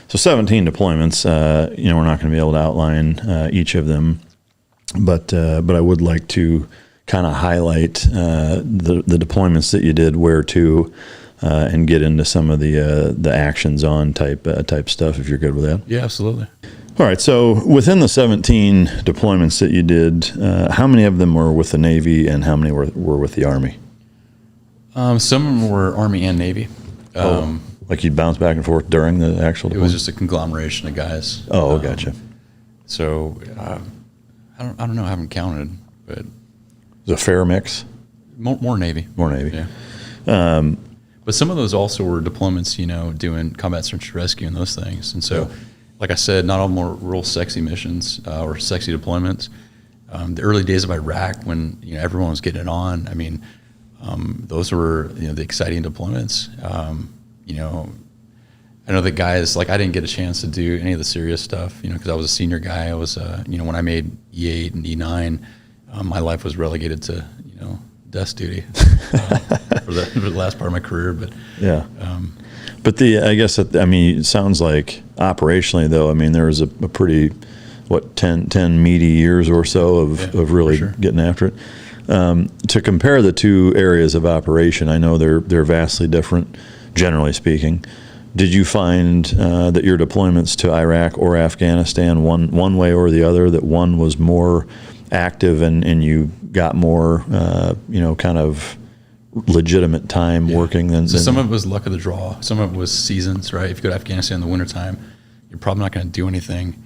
So 17 deployments. We're not going to be able to outline each of them, but I would like to kind of highlight the deployments that you did, where to, and get into some of the actions on type stuff, if you're good with that. Yeah, absolutely. All right. So within the 17 deployments that you did, how many of them were with the Navy, and how many were with the Army? Some of them were Army and Navy. Like you'd bounce back and forth during the actual deployment? It was just a conglomeration of guys. Oh, gotcha. So I don't know. I haven't counted, but it was a fair mix. More Navy. More Navy. Yeah. But some of those also were deployments, doing combat search and rescue and those things. And so, like I said, not all more real sexy missions or sexy deployments. The early days of Iraq, when everyone was getting it on, I mean, those were the exciting deployments. I know the guys, like, I didn't get a chance to do any of the serious stuff, because I was a senior guy. I was, when I made E8 and E9, my life was relegated to, desk duty for the last part of my career. But yeah. But it sounds like operationally, though, there was a pretty, 10 meaty years or so of really getting after it. To compare the two areas of operation, I know they're vastly different, generally speaking. Did you find that your deployments to Iraq or Afghanistan, one way or the other, that one was more active and you got more, kind of legitimate time working than? So some of it was luck of the draw. Some of it was seasons, right? If you go to Afghanistan in the wintertime, you're probably not going to do anything.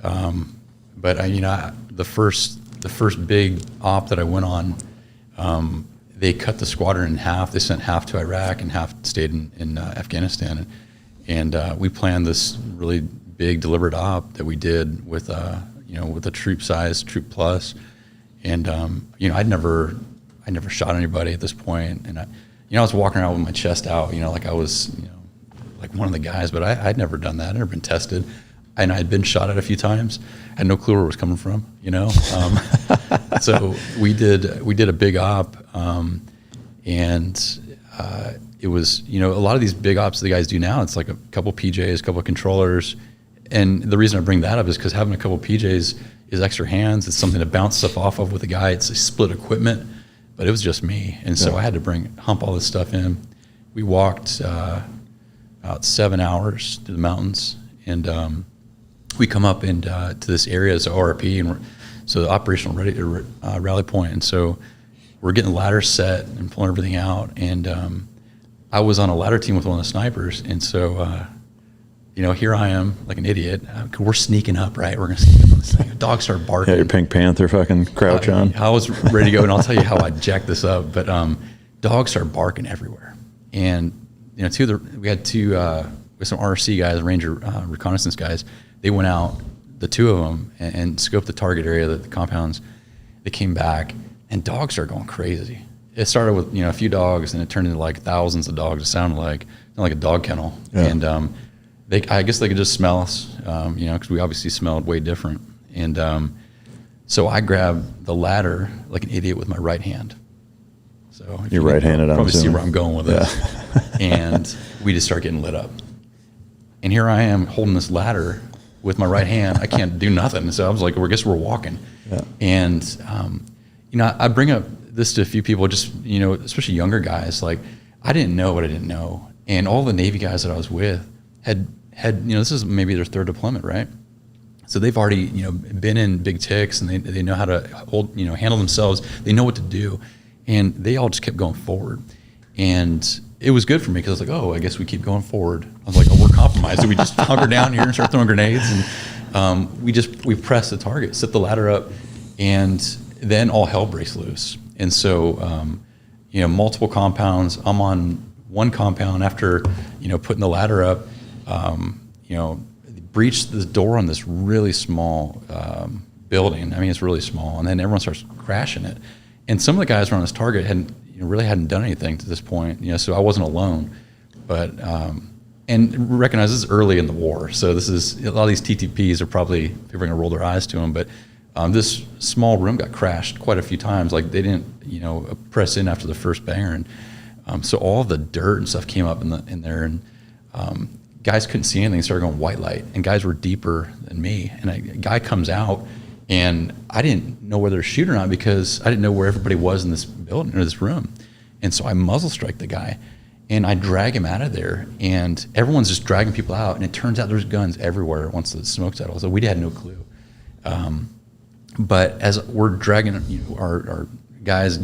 But the first big op that I went on, they cut the squadron in half. They sent half to Iraq and half stayed in Afghanistan. And we planned this really big deliberate op that we did with a troop size, troop plus. And, I never shot anybody at this point. And I was walking around with my chest out, like I was, like one of the guys, but I'd never done that. I'd never been tested. And I'd been shot at a few times. I had no clue where it was coming from, So we did a big op, and it was, a lot of these big ops the guys do now, it's like a couple PJs, a couple of controllers. And the reason I bring that up is because having a couple PJs is extra hands. It's something to bounce stuff off of with a guy. It's a split equipment, but it was just me. And so I had to hump all this stuff in. We walked about 7 hours to the mountains, and we come up to this area as ORP, and so the operational rally point. And so we're getting ladders set and pulling everything out. And I was on a ladder team with one of the snipers. And so, here I am like an idiot. We're sneaking up, right? We're going to sneak up on this thing. Dogs start barking. Yeah, your Pink Panther fucking crouch on. I was ready to go, and I'll tell you how I jacked this up. But dogs start barking everywhere. And, we had two with some RC guys, Ranger reconnaissance guys. They went out, the two of them, and scoped the target area, the compounds. They came back, and dogs started going crazy. It started with a few dogs, and it turned into like thousands of dogs. It sounded like a dog kennel. Yeah. And I guess they could just smell us, because we obviously smelled way different. And so I grabbed the ladder like an idiot with my right hand. So you're right-handed, probably see where I'm going with this. And we just start getting lit up. And here I am holding this ladder with my right hand. I can't do nothing. So I was like, well, I guess we're walking. Yeah. And, I bring up this to a few people, just, especially younger guys. Like, I didn't know what I didn't know. And all the Navy guys that I was with had this is maybe their third deployment, right? So they've already, been in big ticks, and they know how to handle themselves. They know what to do. And they all just kept going forward. And it was good for me, because I was like, oh, I guess we keep going forward. I was like, oh, we're compromised. So we just hunker down here and start throwing grenades. And we press the target, set the ladder up, and then all hell breaks loose. And so, multiple compounds. I'm on one compound after, putting the ladder up, breached the door on this really small building. I mean, it's really small. And then everyone starts crashing it. And some of the guys around this target really hadn't done anything to this point, so I wasn't alone. But and recognize this is early in the war, so this is a lot of these TTPs are probably people are going to roll their eyes to them. But this small room got crashed quite a few times. Like, they didn't press in after the first banger, and so all the dirt and stuff came up in there, and guys couldn't see anything, started going white light, and guys were deeper than me. And a guy comes out, and I didn't know whether to shoot or not because I didn't know where everybody was in this building or this room. And so I muzzle strike the guy, and I drag him out of there, and everyone's just dragging people out. And it turns out there's guns everywhere once the smoke settles. So we had no clue. But as we're dragging our guys,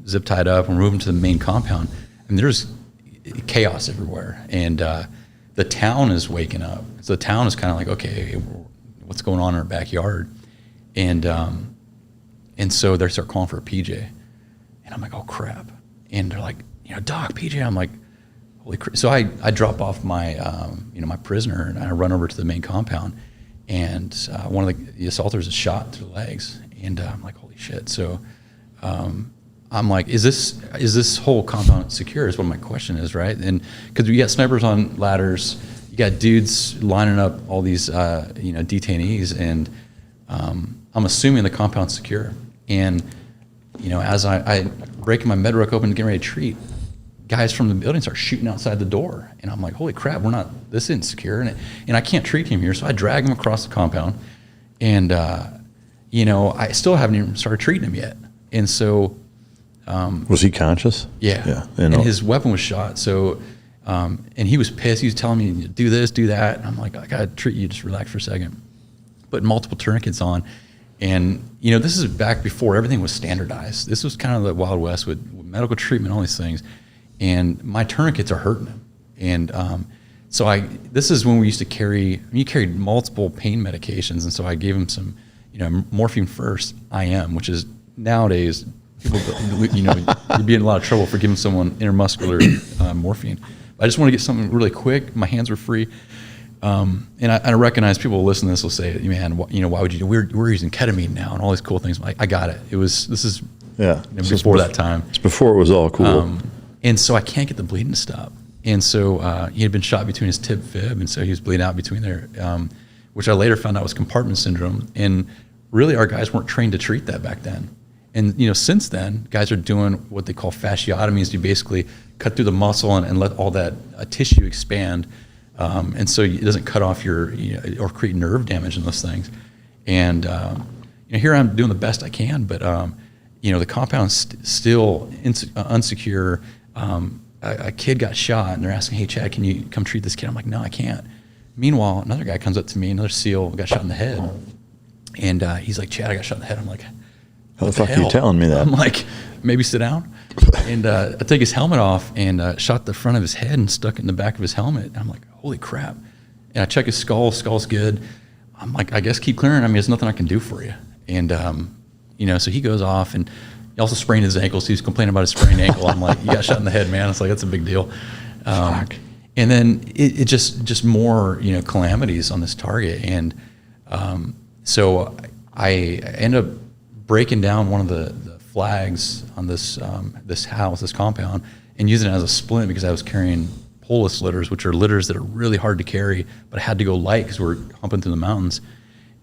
zip tied up, and we're moving to the main compound, and there's chaos everywhere. And the town is waking up. So the town is kind of like, okay, what's going on in our backyard? And so they start calling for a PJ. And I'm like, oh, crap. And they're like, Doc, PJ. I'm like, holy crap. So I drop off my, my prisoner, and I run over to the main compound. And one of the assaulters is shot through the legs. And I'm like, holy shit. So I'm like, is this whole compound secure is what my question is, right? And because you got snipers on ladders, you got dudes lining up all these, detainees, and I'm assuming the compound's secure. And, as I break my med ruck open, getting ready to treat, guys from the building start shooting outside the door. And I'm like, holy crap, this isn't secure. And I can't treat him here. So I drag him across the compound. And, I still haven't even started treating him yet. And so... was he conscious? Yeah. And his weapon was shot. So, and he was pissed. He was telling me, do this, do that. And I'm like, I got to treat you. Just relax for a second. Put multiple tourniquets on. And, this is back before everything was standardized. This was kind of the Wild West with medical treatment, all these things. And my tourniquets are hurting him. And this is when we used to you carried multiple pain medications. And so I gave him some, morphine first, IM, which is nowadays, people, you'd be in a lot of trouble for giving someone intermuscular morphine. I just want to get something really quick. My hands were free. And I recognize people will listen to this will say, man, why would you do? We're using ketamine now and all these cool things. I got it. This is before that time. It's before it was all cool. And so I can't get the bleeding to stop. And so he had been shot between his tib fib, and so he was bleeding out between there, which I later found out was compartment syndrome. And really, our guys weren't trained to treat that back then. And since then, guys are doing what they call fasciotomies. You basically cut through the muscle and let all that tissue expand, and so it doesn't cut off your or create nerve damage in those things. And here I'm doing the best I can, but the compound's still unsecure. A kid got shot, and they're asking, "Hey, Chad, can you come treat this kid?" I'm like, "No, I can't." Meanwhile, another guy comes up to me, another SEAL, got shot in the head, and he's like, "Chad, I got shot in the head." I'm like, how the fuck are you telling me that? I'm like, maybe sit down. And I take his helmet off and shot the front of his head and stuck it in the back of his helmet. And I'm like, holy crap. And I check his skull's good. I'm like, I guess keep clearing. I mean, there's nothing I can do for you. And, so he goes off, and he also sprained his ankle. So he was complaining about his sprained ankle. I'm like, you got shot in the head, man. It's like, that's a big deal. And then it just more, calamities on this target. And so I end up breaking down one of the flags on this this compound, and using it as a splint because I was carrying polus litters, which are litters that are really hard to carry, but I had to go light because we're humping through the mountains.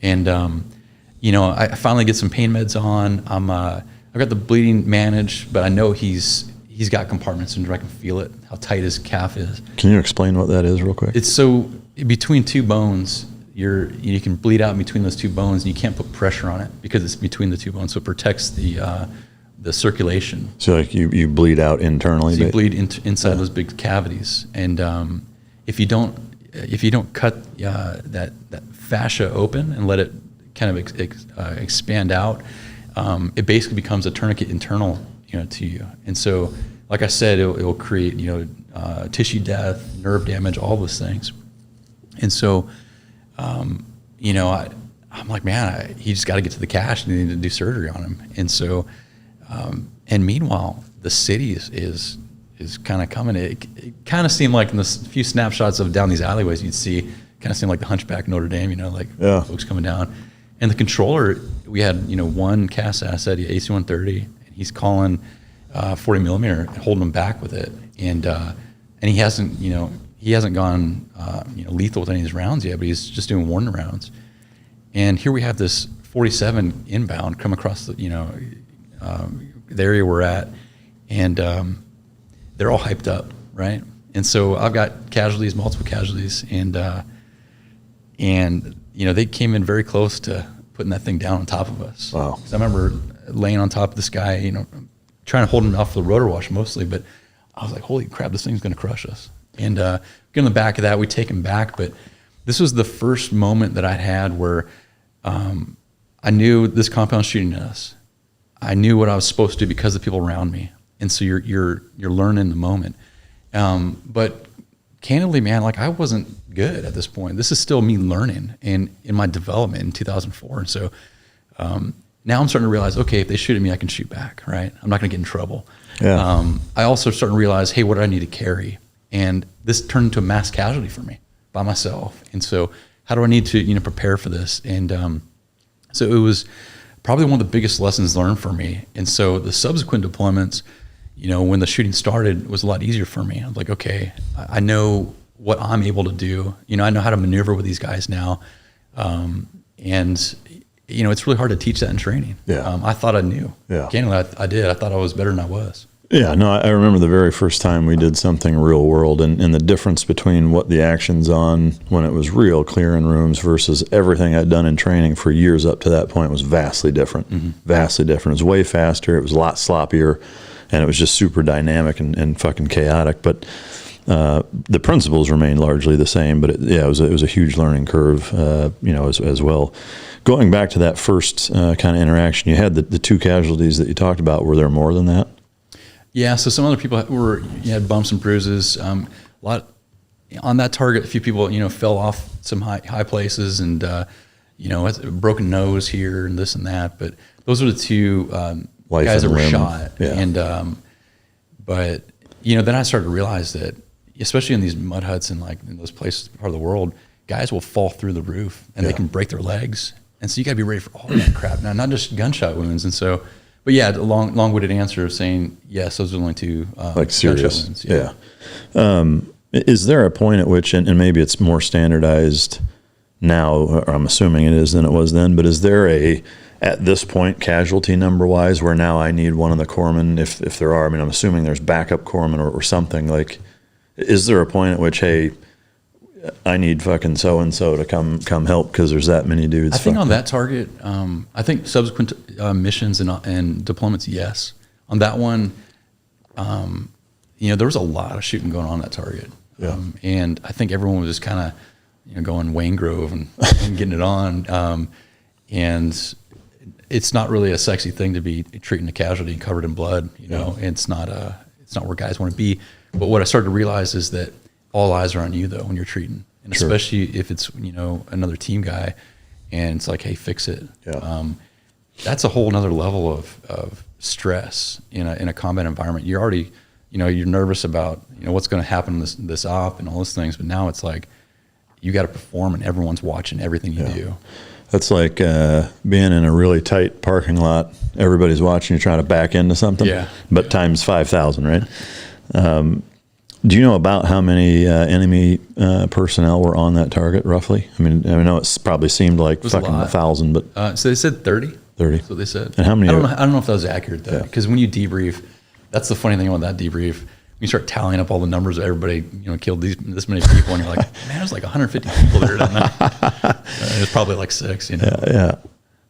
And I finally get some pain meds on. I've got the bleeding managed, but I know he's got compartment syndrome. I can feel it, how tight his calf is. Can you explain what that is real quick? It's so between two bones. You can bleed out in between those two bones, and you can't put pressure on it because it's between the two bones, so it protects the circulation. So like you bleed out internally. So you bleed inside those big cavities, and if you don't cut that fascia open and let it kind of expand out, it basically becomes a tourniquet internal, to you. And so, like I said, it will create tissue death, nerve damage, all those things. And so. I'm like, man, he just got to get to the cache, and they need to do surgery on him. And so, and meanwhile, the city is kind of coming. It kind of seemed like in the few snapshots of down these alleyways you'd see, kind of seemed like the Hunchback of Notre Dame, folks coming down. And the controller, we had, one CAS asset, AC-130, and he's calling 40 millimeter, holding him back with it. And he hasn't, he hasn't gone, lethal with any of his rounds yet, but he's just doing warning rounds. And here we have this 47 inbound come across the, the area we're at, and they're all hyped up, right? And so I've got casualties, multiple casualties, and they came in very close to putting that thing down on top of us. Wow. So I remember laying on top of this guy, trying to hold him off the rotor wash mostly, but I was like, holy crap, this thing's going to crush us. And get on the back of that, we take him back. But this was the first moment that I had where I knew this compound's shooting at us. I knew what I was supposed to do because of the people around me. And so you're learning the moment. But candidly, man, like I wasn't good at this point. This is still me learning and in my development in 2004. And so now I'm starting to realize, okay, if they shoot at me, I can shoot back, right? I'm not going to get in trouble. Yeah. I also started to realize, hey, what do I need to carry? And this turned into a mass casualty for me by myself. And so how do I need to, prepare for this? And so it was probably one of the biggest lessons learned for me. And so the subsequent deployments, when the shooting started, was a lot easier for me. I was like, okay, I know what I'm able to do. I know how to maneuver with these guys now. And it's really hard to teach that in training. Yeah. I thought I knew. Yeah. Candidly, I did. I thought I was better than I was. Yeah, no, I remember the very first time we did something real world and the difference between what the action's on when it was real, clearing rooms, versus everything I'd done in training for years up to that point was vastly different. Mm-hmm. Vastly different. It was way faster. It was a lot sloppier, and it was just super dynamic and fucking chaotic. But the principles remained largely the same, but it was a huge learning curve, as well. Going back to that first kind of interaction, you had the two casualties that you talked about. Were there more than that? Yeah, so some other people had bumps and bruises. A lot on that target. A few people, fell off some high places, and a broken nose here and this and that. But those are the two guys that were shot. Yeah. And but then I started to realize that, especially in these mud huts and like in those places, part of the world, guys will fall through the roof and they can break their legs, and so you got to be ready for all that crap now, not just gunshot wounds. And so. But yeah, the long-winded answer of saying yes, those are only two like serious. Wounds, yeah. Is there a point at which, and maybe it's more standardized now, or I'm assuming it is than it was then, but is there at this point, casualty number-wise, where now I need one of the corpsmen, if there are? I mean, I'm assuming there's backup corpsmen or something. Like, is there a point at which, hey, I need fucking so-and-so to come help because there's that many dudes? I think on that target, I think subsequent missions and deployments, yes. On that one, there was a lot of shooting going on that target. Yeah. And I think everyone was just kind of, going Wayne Grove and getting it on. And it's not really a sexy thing to be treating a casualty covered in blood. It's not where guys want to be. But what I started to realize is that all eyes are on you though when you're treating, and sure. especially if it's another team guy, and it's like, hey, fix it. Yeah. That's a whole nother level of stress in a combat environment. You're already you're nervous about what's going to happen in this op and all those things, but now it's like you got to perform and everyone's watching everything you do. That's like being in a really tight parking lot. Everybody's watching you trying to back into something. Yeah. But times 5,000, right? Do you know about how many enemy personnel were on that target, roughly? I mean, I know it's probably seemed like fucking 1,000, but so they said 30. 30. That's what they said. And how many? I don't know if that was accurate though, because when you debrief, that's the funny thing about that debrief. You start tallying up all the numbers of everybody, killed this many people, and you're like, man, there's like 150 people there tonight. There's probably like 6. Yeah.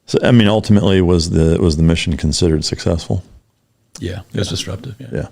So I mean, ultimately, was the mission considered successful? Yeah, it was disruptive. Yeah.